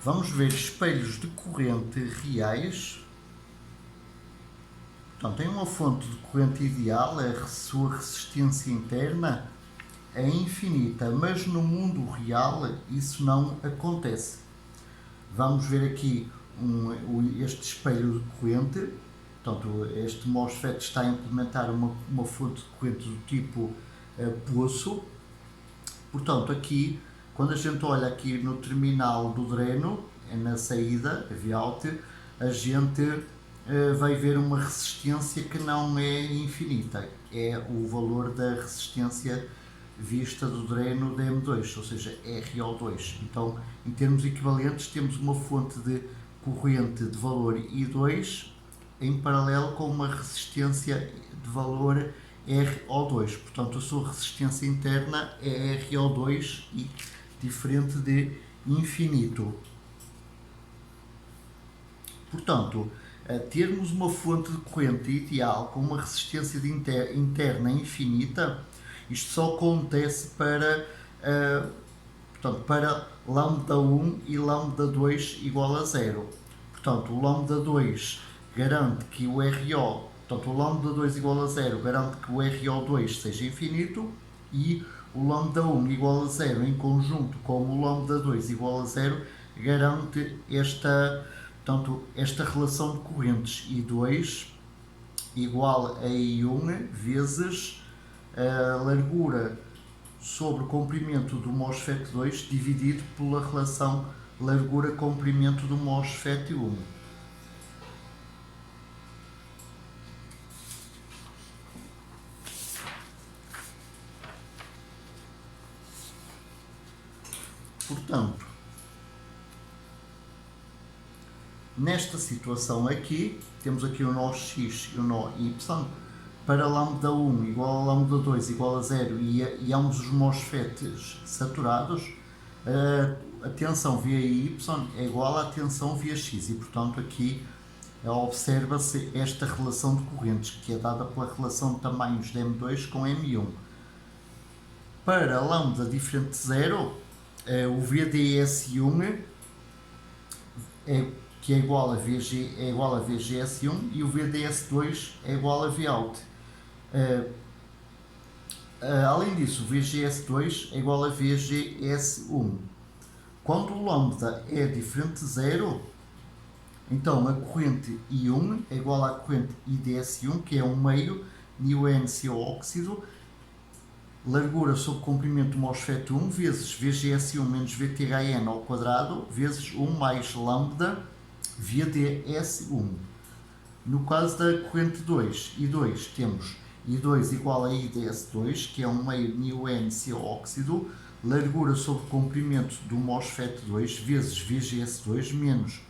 Vamos ver espelhos de corrente reais. Então, tem uma fonte de corrente ideal, a sua resistência interna é infinita, mas no mundo real isso não acontece. Vamos ver aqui este espelho de corrente. Portanto, este MOSFET está a implementar uma fonte de corrente do tipo poço. Portanto, aqui, quando a gente olha aqui no terminal do dreno, na saída, a Vout, a gente vai ver uma resistência que não é infinita, é o valor da resistência vista do dreno da M2, ou seja, RO2. Então, em termos equivalentes, temos uma fonte de corrente de valor I2 em paralelo com uma resistência de valor RO2. Portanto, a sua resistência interna é RO2 e diferente de infinito. Portanto, termos uma fonte de corrente ideal com uma resistência interna infinita, isto só acontece para lambda 1 e lambda 2 igual a 0. Portanto, o lambda 2 garante que o RO, portanto, o lambda 2 igual a 0 garante que o RO2 seja infinito e o lambda 1 igual a 0 em conjunto com o lambda 2 igual a 0 garante esta relação de correntes I2 igual a I1 vezes a largura sobre o comprimento do MOSFET 2 dividido pela relação largura-comprimento do MOSFET 1. Portanto, nesta situação aqui, temos aqui o nó X e o nó Y, para lambda 1 igual a lambda 2 igual a 0 e ambos os MOSFETs saturados, a tensão via Y é igual à tensão via X e, portanto, aqui observa-se esta relação de correntes, que é dada pela relação de tamanhos de M2 com M1. Para lambda diferente de 0, o VDS1 que é igual a VGS1 e o VDS2 é igual a Vout. Além disso, o VGS2 é igual a VGS1. Quando o lambda é diferente de 0, então a corrente I1 é igual à corrente IDS1, que é 1 meio NiON-CO óxido, largura sobre comprimento do MOSFET 1 vezes VGS1 menos VTHN ao quadrado vezes 1 mais lambda VDS1. No caso da corrente 2, I2, temos I2 igual a IDS2, que é 1 meio NiON-CO óxido, largura sobre comprimento do MOSFET 2 vezes VGS2 menos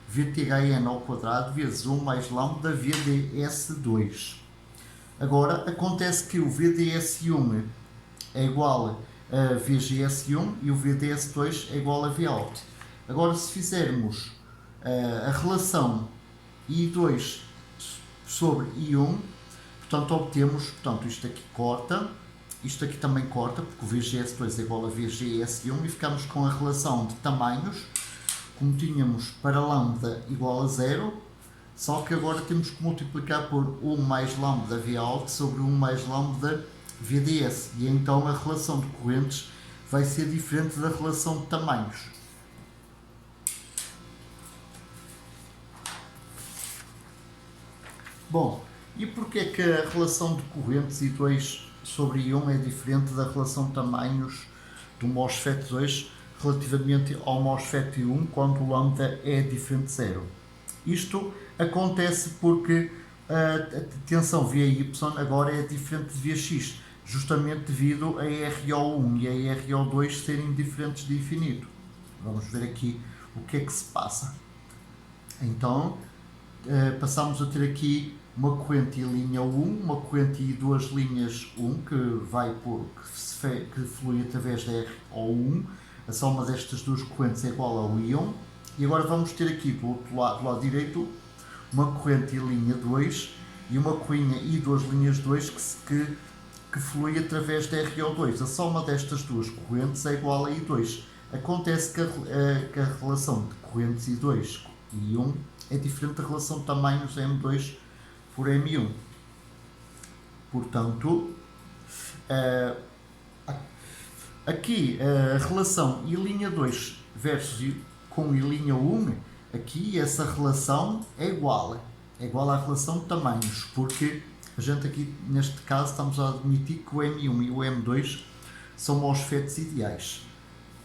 VTHN ao quadrado vezes 1 mais lambda VDS2. Agora, acontece que o VDS1 é igual a VGS1 e o VDS2 é igual a Vout. Agora, se fizermos a relação I2 sobre I1, portanto, obtemos, isto aqui corta, isto aqui também corta, porque o VGS2 é igual a VGS1 e ficamos com a relação de tamanhos, como tínhamos para lambda igual a 0, só que agora temos que multiplicar por 1 mais lambda Vout sobre 1 mais lambda VDS, e então a relação de correntes vai ser diferente da relação de tamanhos. Bom, e porquê é que a relação de correntes I2 sobre I1 é diferente da relação de tamanhos do MOSFET 2 relativamente ao MOSFET 1 quando o lambda é diferente de 0? Isto acontece porque a tensão via Y agora é diferente de via X, justamente devido a RO1 e a RO2 serem diferentes de infinito. Vamos ver aqui o que é que se passa. Então, passamos a ter aqui uma corrente I linha 1, uma corrente I duas linhas 1, que flui através da RO1. A soma destas duas correntes é igual ao I1. E agora vamos ter aqui do lado direito uma corrente I linha 2 e uma corrente I duas linhas 2 que flui através da RO2. A soma destas duas correntes é igual a I2. Acontece que a relação de correntes I2 e I1 é diferente da relação de tamanhos M2 por M1. Portanto, aqui a relação I'2 versus com I'1, aqui essa relação é igual à relação de tamanhos, porque a gente aqui neste caso estamos a admitir que o M1 e o M2 são MOSFETs ideais.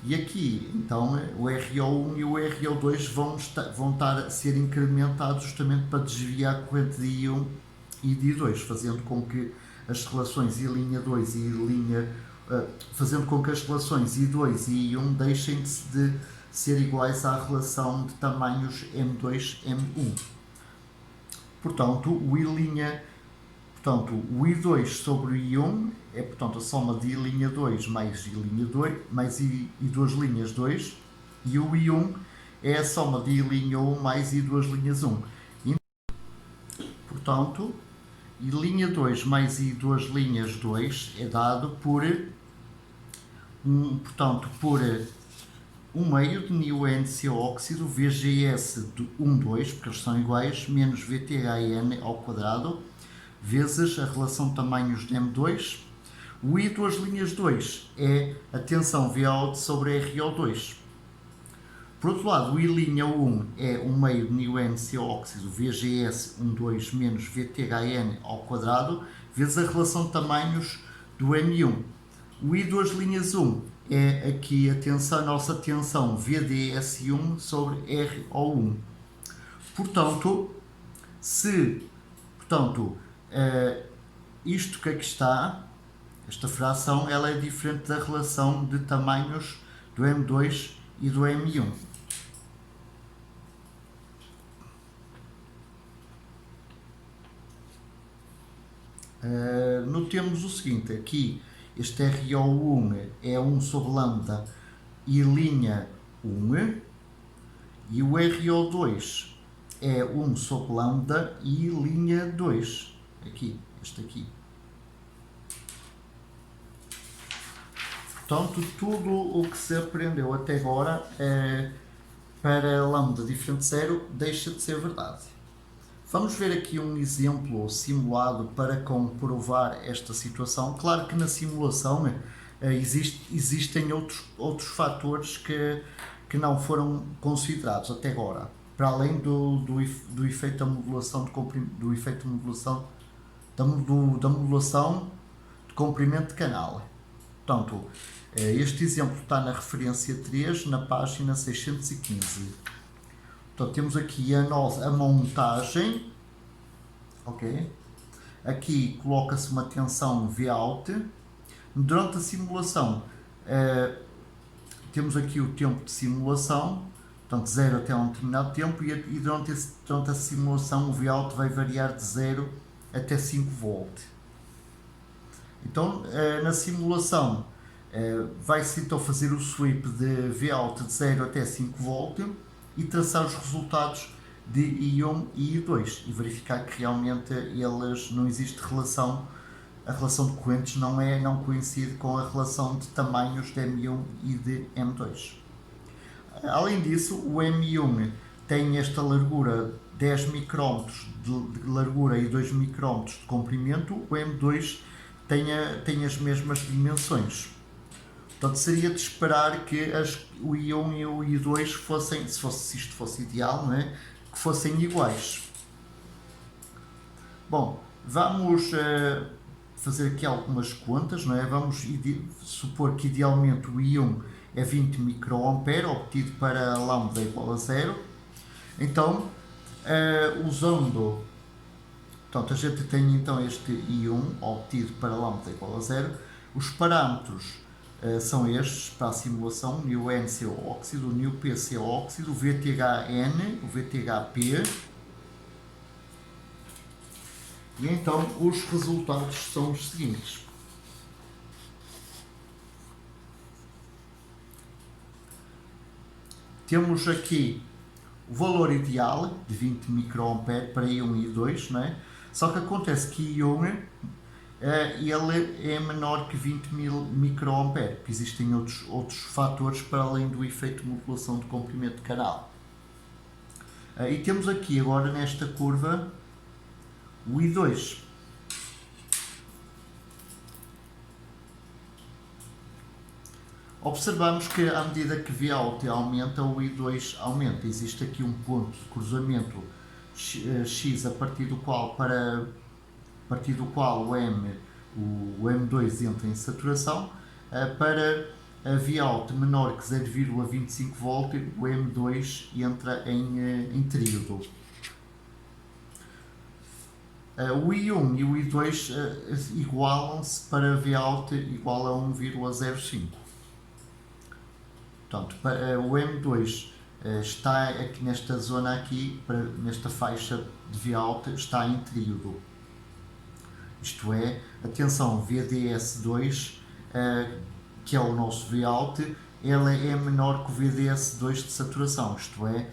E aqui, então, o RO1 e o RO2 vão estar a ser incrementados justamente para desviar a corrente de I1 e de I2, fazendo com que as relações I'2 e fazendo com que as relações I2 e I1 deixem de ser iguais à relação de tamanhos M2 M1. Portanto, o I2 sobre o I1 é, portanto, a soma de I'2 mais I'2 mais I2'2, e o I1 é a soma de I'1 mais I2'1. Portanto, I'2 mais I2'2 é dado por um meio de NiON óxido VGS de 1,2, porque eles são iguais, menos VTHN ao quadrado, vezes a relação de tamanhos de M2. O I2'2 é a tensão Vout sobre RO2. Por outro lado, o I'1 é um meio de NiON óxido VGS 1,2 menos VTHN ao quadrado, vezes a relação de tamanhos do M1. O I2'1 é aqui a nossa tensão VDS1 sobre RO1. Portanto, isto que aqui está, esta fração, ela é diferente da relação de tamanhos do M2 e do M1. Notemos o seguinte, aqui este RO1 é 1 sobre lambda e linha 1, e o RO2 é 1 sobre lambda e linha 2, este aqui. Portanto, tudo o que se aprendeu até agora para lambda diferente de zero deixa de ser verdade. Vamos ver aqui um exemplo simulado para comprovar esta situação. Claro que na simulação existem outros fatores que não foram considerados até agora, para além do efeito da modulação de da modulação de comprimento de canal. Portanto, este exemplo está na referência 3, na página 615. Então, temos aqui a montagem, ok? Aqui coloca-se uma tensão Vout. Durante a simulação, temos aqui o tempo de simulação, portanto 0 até um determinado tempo, e durante a simulação o Vout vai variar de 0 até 5 volt. Então, na simulação, vai-se então fazer o sweep de Vout de 0 até 5 volt e traçar os resultados de I1 e I2 e verificar que realmente eles não existe relação, a relação de correntes não coincide com a relação de tamanhos de M1 e de M2. Além disso, o M1 tem esta largura 10 micrôm de largura e 2 micrôm de comprimento, o M2 tem as mesmas dimensões. Portanto, seria de esperar que o I1 e o I2 fossem, se isto fosse ideal, não é? Que fossem iguais. Bom, vamos fazer aqui algumas contas, não é? Vamos supor que idealmente o I1 é 20 microampere, obtido para lambda igual a 0. Então, portanto, a gente tem então este I1 obtido para lambda igual a 0. Os parâmetros são estes para a simulação: o NiON óxido, o NiOP óxido, o VTHN, o VTHP. E então os resultados são os seguintes. Temos aqui o valor ideal de 20 microampere para I1 e I2, não é? Só que acontece que I1 ele é menor que 20.000 microampere, porque existem outros fatores para além do efeito de modulação de comprimento de canal. E temos aqui agora nesta curva o I2. Observamos que à medida que Vout aumenta, o I2 aumenta. Existe aqui um ponto de cruzamento X a partir do qual o M2 entra em saturação. Para a Vout menor que 0,25 V, o M2 entra em tríodo. O I1 e o I2 igualam-se para Vout igual a 1,05. Portanto, o M2 está aqui nesta zona aqui, nesta faixa de Vout, está em tríodo. Isto é, atenção, VDS2, que é o nosso Vout, ela é menor que o VDS2 de saturação. Isto é,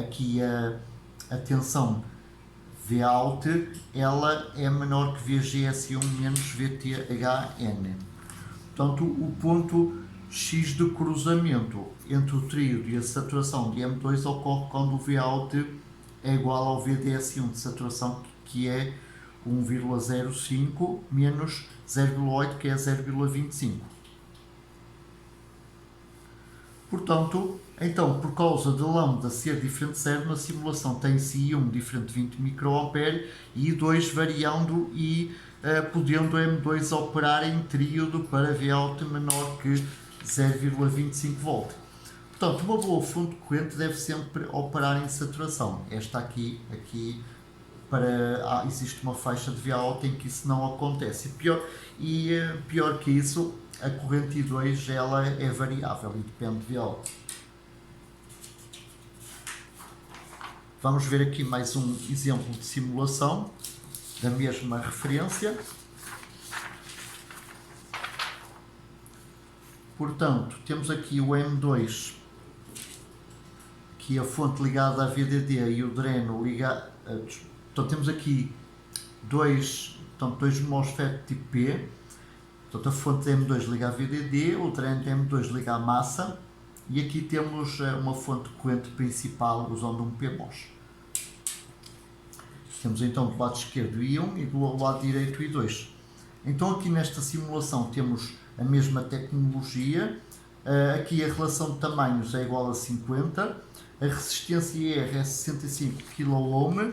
aqui a tensão Vout, ela é menor que VGS1 menos VTHN. Portanto, o ponto X de cruzamento entre o tríodo e a saturação de M2 ocorre quando o Vout é igual ao VDS1 de saturação, que é 1,05 menos 0,8, que é 0,25. Portanto, então, por causa de lambda ser diferente de 0, na simulação tem-se I1 diferente de 20 microampere e I2 variando e podendo M2 operar em tríodo para Vout menor que 0,25 V. Portanto, uma boa fonte de corrente deve sempre operar em saturação. Esta aqui existe uma faixa de Vout em que isso não acontece. Pior que isso, a corrente I2 ela é variável e depende de Vout. Vamos ver aqui mais um exemplo de simulação da mesma referência. Portanto, temos aqui o M2, que é a fonte ligada à VDD e o dreno ligado. Então temos aqui dois MOSFET tipo P. Portanto, a fonte de M2 liga à VDD, o dreno de M2 liga à massa, e aqui temos uma fonte de corrente principal usando um PMOS. Temos então do lado esquerdo o I1 e do lado direito o I2. Então aqui nesta simulação temos a mesma tecnologia. Aqui a relação de tamanhos é igual a 50, a resistência R é 65 kΩ,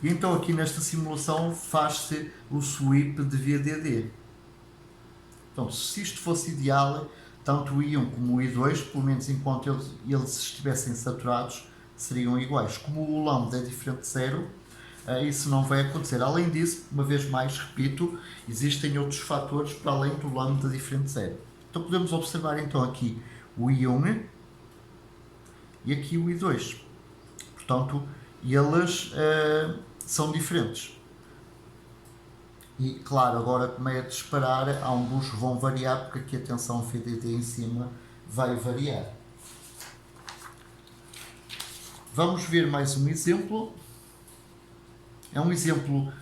e então aqui nesta simulação faz-se o sweep de VDD. Então, se isto fosse ideal, tanto o I1 como o I2, pelo menos enquanto eles estivessem saturados, seriam iguais. Como o lambda é diferente de 0, isso não vai acontecer. Além disso, uma vez mais, repito, existem outros fatores para além do lambda diferente de 0. Então podemos observar então aqui o I1 e aqui o I2. Portanto, eles são diferentes. E claro, agora como é a disparar, ambos vão variar, porque aqui a tensão VDD em cima vai variar. Vamos ver mais um exemplo. É um exemplo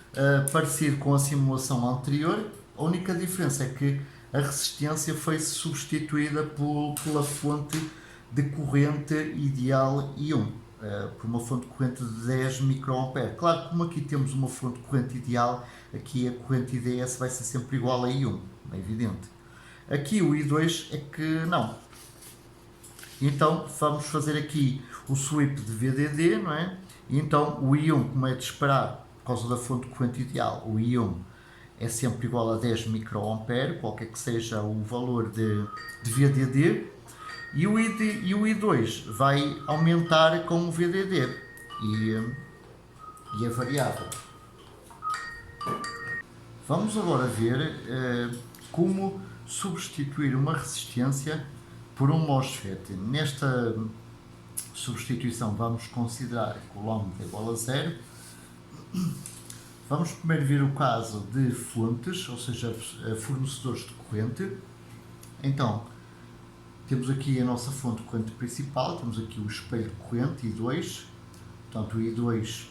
parecido com a simulação anterior. A única diferença é que a resistência foi substituída pela fonte de corrente ideal I1, por uma fonte de corrente de 10 microampere. Claro, como aqui temos uma fonte de corrente ideal, aqui a corrente IDS vai ser sempre igual a I1, é evidente. Aqui o I2 é que não. Então vamos fazer aqui o sweep de VDD, não é? E então o I1, como é de esperar, por causa da fonte de corrente ideal, o I1 é sempre igual a 10 microampere, qualquer que seja o valor de VDD, e o I2 vai aumentar com o VDD e é variável. Vamos agora ver como substituir uma resistência por um MOSFET. Nesta substituição vamos considerar que o lambda é igual a 0. Vamos primeiro ver o caso de fontes, ou seja, fornecedores de corrente. Então, temos aqui a nossa fonte de corrente principal, temos aqui o espelho de corrente I2, portanto o I2,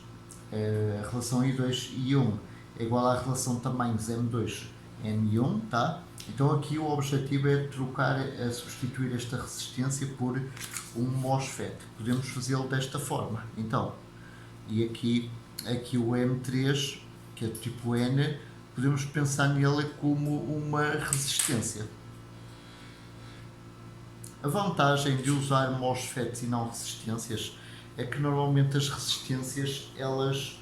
a relação I2 e I1 é igual à relação de tamanhos M2 N1, tá? Então aqui o objetivo é trocar, substituir esta resistência por um MOSFET. Podemos fazê-lo desta forma. Então, e aqui o M3, que é do tipo N, podemos pensar nele como uma resistência. A vantagem de usar MOSFETs e não resistências é que normalmente as resistências, elas,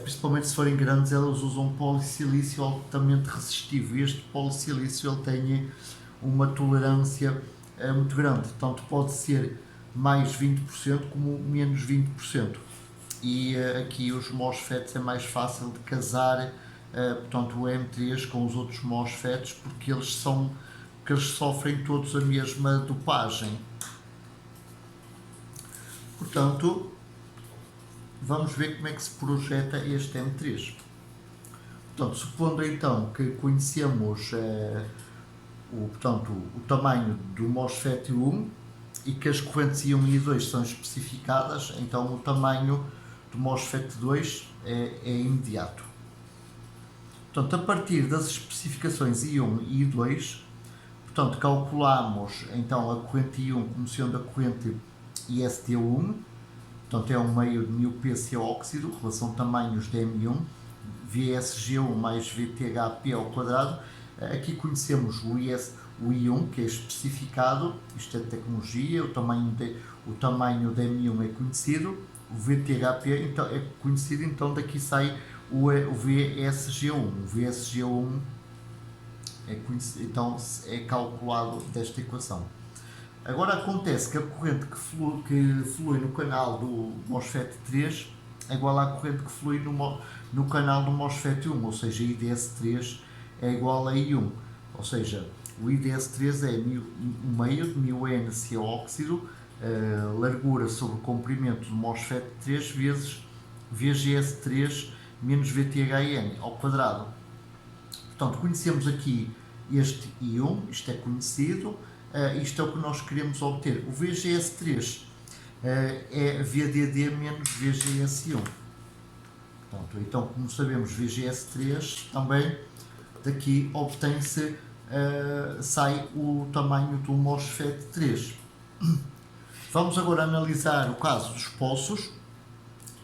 principalmente se forem grandes, elas usam polissilício altamente resistivo, e este polissilício ele tem uma tolerância muito grande, tanto pode ser mais 20% como menos 20%. E aqui os MOSFETs é mais fácil de casar, portanto o M3 com os outros MOSFETs, porque eles sofrem todos a mesma dopagem. Portanto, vamos ver como é que se projeta este M3. Portanto, supondo então que conhecemos o tamanho do MOSFET 1 e que as correntes I1 e I2 são especificadas, então o tamanho do MOSFET 2 é imediato. Portanto, a partir das especificações I1 e I2, portanto, calculamos então a corrente I1 como sendo a corrente IST1, portanto é um meio de μP óxido, relação de tamanhos de M1, VSG1 mais VTHP ao quadrado. Aqui conhecemos o I1, que é especificado, isto é tecnologia, o tamanho de M1 é conhecido, o VTHP então, é conhecido, então daqui sai o VSG1. O VSG1 então é calculado desta equação. Agora acontece que a corrente que flui no canal do MOSFET 3 é igual à corrente que flui no canal do MOSFET 1, ou seja, IDS3 é igual a I1, ou seja, o IDS3 é o meio de μN óxido, largura sobre o comprimento do MOSFET 3 vezes VGS3 menos VTHN ao quadrado. Portanto, conhecemos aqui este I1, isto é conhecido, isto é o que nós queremos obter. O VGS3 é VDD menos VGS1. Portanto, então, como sabemos, VGS3 também daqui obtém-se, sai o tamanho do MOSFET 3. Vamos agora analisar o caso dos poços.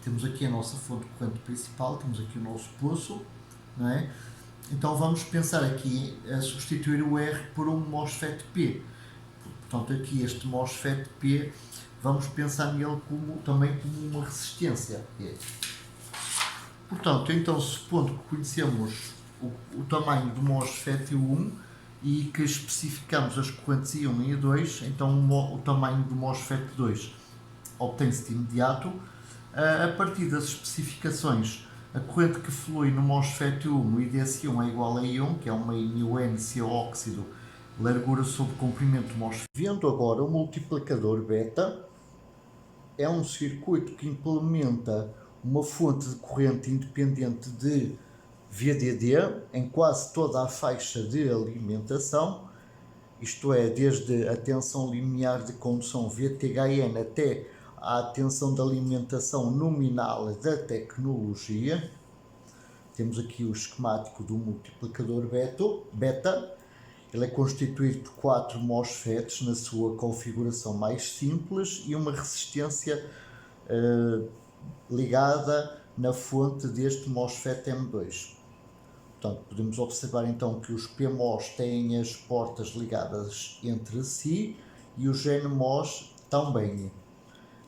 Temos aqui a nossa fonte de corrente principal, temos aqui o nosso poço, não é? Então vamos pensar aqui a substituir o R por um MOSFET P. Portanto, aqui este MOSFET P, vamos pensar nele também como uma resistência. Portanto, então supondo que conhecemos o tamanho do MOSFET 1 e que especificamos as correntes I1 e I2, então o tamanho do MOSFET 2 obtém-se de imediato. A partir das especificações, a corrente que flui no MOSFET 1, o IDS1 é igual a I1, que é um meio μN óxido, largura sobre comprimento do MOSFET. Vendo agora o multiplicador beta, é um circuito que implementa uma fonte de corrente independente de VDD em quase toda a faixa de alimentação, isto é, desde a tensão linear de condução VTHN até à tensão de alimentação nominal da tecnologia. Temos aqui o esquemático do multiplicador beta. Ele é constituído por 4 MOSFETs na sua configuração mais simples e uma resistência ligada na fonte deste MOSFET M2. Portanto, podemos observar então que os PMOS têm as portas ligadas entre si e os NMOS também.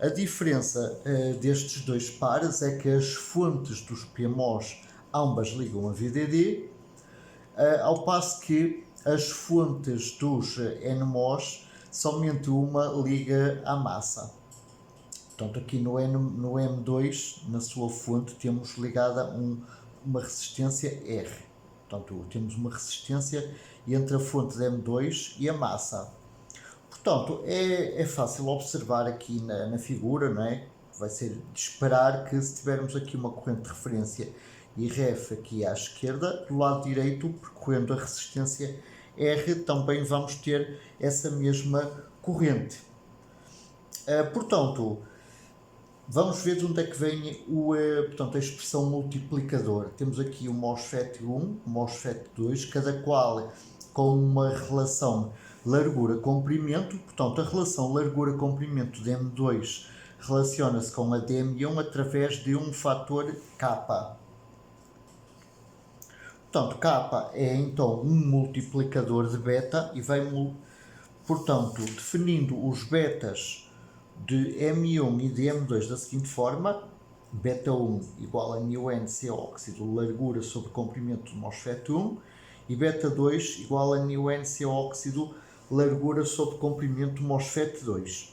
A diferença destes dois pares é que as fontes dos PMOS ambas ligam a VDD, ao passo que as fontes dos NMOS somente uma liga à massa. Portanto, aqui no M2, na sua fonte, temos ligada uma resistência R. Portanto, temos uma resistência entre a fonte de M2 e a massa. Portanto, é fácil observar aqui na figura, não é? Vai ser de esperar que se tivermos aqui uma corrente de referência e ref aqui à esquerda, do lado direito, percorrendo a resistência R, também vamos ter essa mesma corrente. Portanto, Vamos ver de onde é que vem portanto, a expressão multiplicador. Temos aqui o MOSFET 1, o MOSFET 2, cada qual com uma relação largura-comprimento. Portanto, a relação largura-comprimento de M2 relaciona-se com a de M1 através de um fator K. Portanto, K é então um multiplicador de beta e vai, portanto, definindo os betas de M1 e de M2 da seguinte forma: beta 1 igual a νNC óxido largura sobre comprimento do MOSFET 1 e beta 2 igual a νNC óxido largura sobre comprimento do MOSFET 2.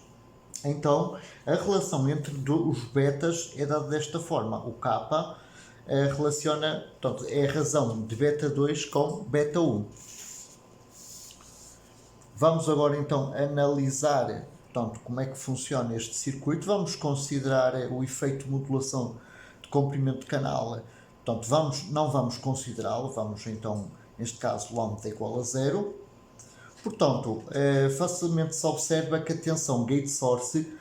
Então, a relação entre os betas é dada desta forma. O K relaciona, portanto, é a razão de beta 2 com beta 1. Vamos agora então analisar, portanto, como é que funciona este circuito. Vamos considerar o efeito de modulação de comprimento de canal. Portanto, não vamos considerá-lo, vamos então, neste caso, lambda igual a 0. Portanto, facilmente se observa que a tensão gate source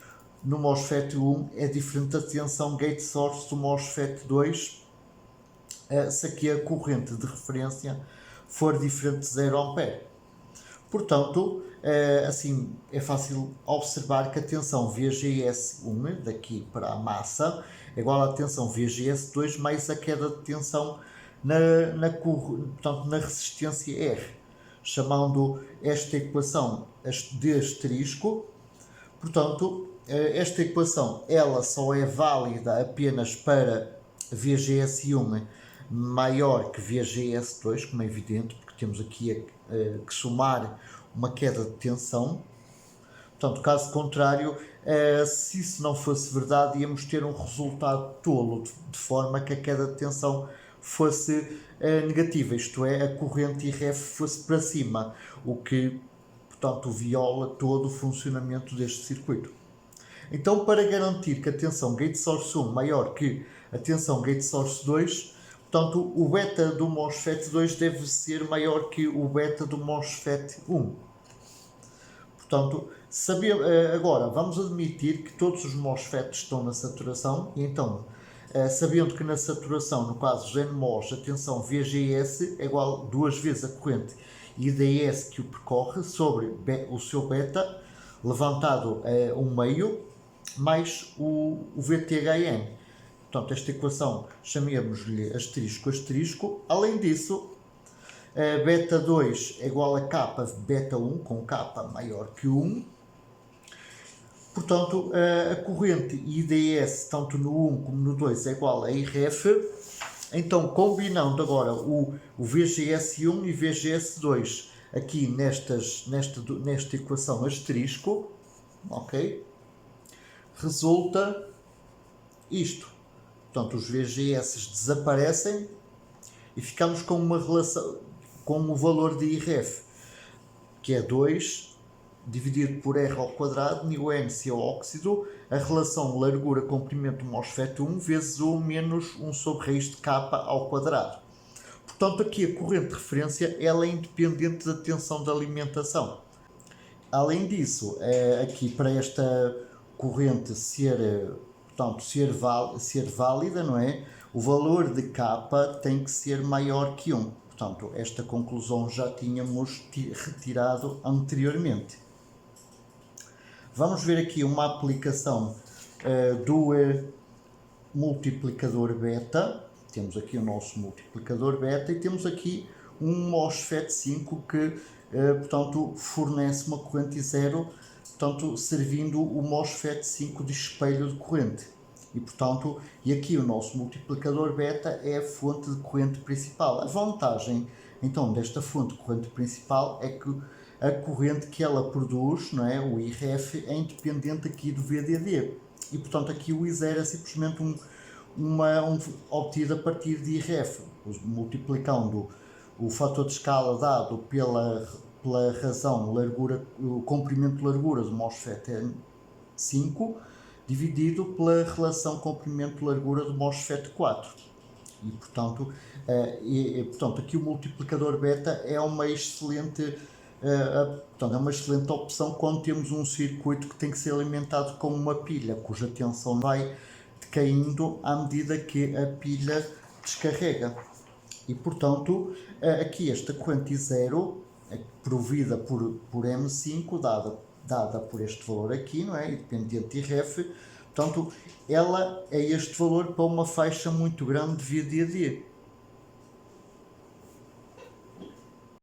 no MOSFET 1 é diferente da tensão gate source do MOSFET 2, se aqui a corrente de referência for diferente de 0 A. Portanto, assim é fácil observar que a tensão VGS1, daqui para a massa, é igual à tensão VGS2 mais a queda de tensão portanto, na resistência R, chamando esta equação de asterisco. Portanto, esta equação ela só é válida apenas para VGS1 maior que VGS2, como é evidente, porque temos aqui que somar uma queda de tensão. Portanto, caso contrário, se isso não fosse verdade, íamos ter um resultado tolo, de forma que a queda de tensão fosse negativa, isto é, a corrente IRF fosse para cima, o que, portanto, viola todo o funcionamento deste circuito. Então, para garantir que a tensão gate source 1 maior que a tensão gate source 2, portanto, o beta do MOSFET 2 deve ser maior que o beta do MOSFET 1. Portanto, agora vamos admitir que todos os MOSFETs estão na saturação, e então, sabendo que na saturação, no caso dos NMOS, a tensão VGS é igual a 2 vezes a corrente IDS que o percorre sobre o seu beta, levantado a 1,5, mais o VTHN. Portanto, esta equação chamemos-lhe asterisco. Além disso, beta 2 é igual a K beta 1, com K maior que 1. Portanto, a corrente IDS, tanto no 1 como no 2, é igual a IRF. Então, combinando agora o VGS1 e VGS2 aqui nesta equação asterisco, ok? Resulta isto. Portanto, os VGS desaparecem e ficamos com uma relação, com o valor de IRF, que é 2 dividido por R ao quadrado, νNC óxido, a relação largura-comprimento do MOSFET 1 vezes 1 menos 1 sobre raiz de K ao quadrado. Portanto, aqui a corrente de referência ela é independente da tensão de alimentação. Além disso, aqui para esta corrente ser válida, não é? O valor de K tem que ser maior que 1. Portanto, esta conclusão já tínhamos retirado anteriormente. Vamos ver aqui uma aplicação do multiplicador beta. Temos aqui o nosso multiplicador beta e temos aqui um MOSFET 5 que, portanto, fornece uma corrente zero, portanto, servindo o MOSFET 5 de espelho de corrente. E aqui o nosso multiplicador beta é a fonte de corrente principal. A vantagem, então, desta fonte de corrente principal é que a corrente que ela produz, não é, o IRF, é independente aqui do VDD. E, portanto, aqui o I0 é simplesmente obtido a partir de IRF, multiplicando o fator de escala dado pela razão o comprimento de largura do MOSFET 5, dividido pela relação comprimento-largura do MOSFET 4. E, portanto, aqui o multiplicador beta é uma excelente portanto, é uma excelente opção quando temos um circuito que tem que ser alimentado com uma pilha, cuja tensão vai decaindo à medida que a pilha descarrega. E, portanto, aqui esta corrente I0 é provida por M5, dada por este valor aqui, não é? Independente de ref, portanto, ela é este valor para uma faixa muito grande de VDD.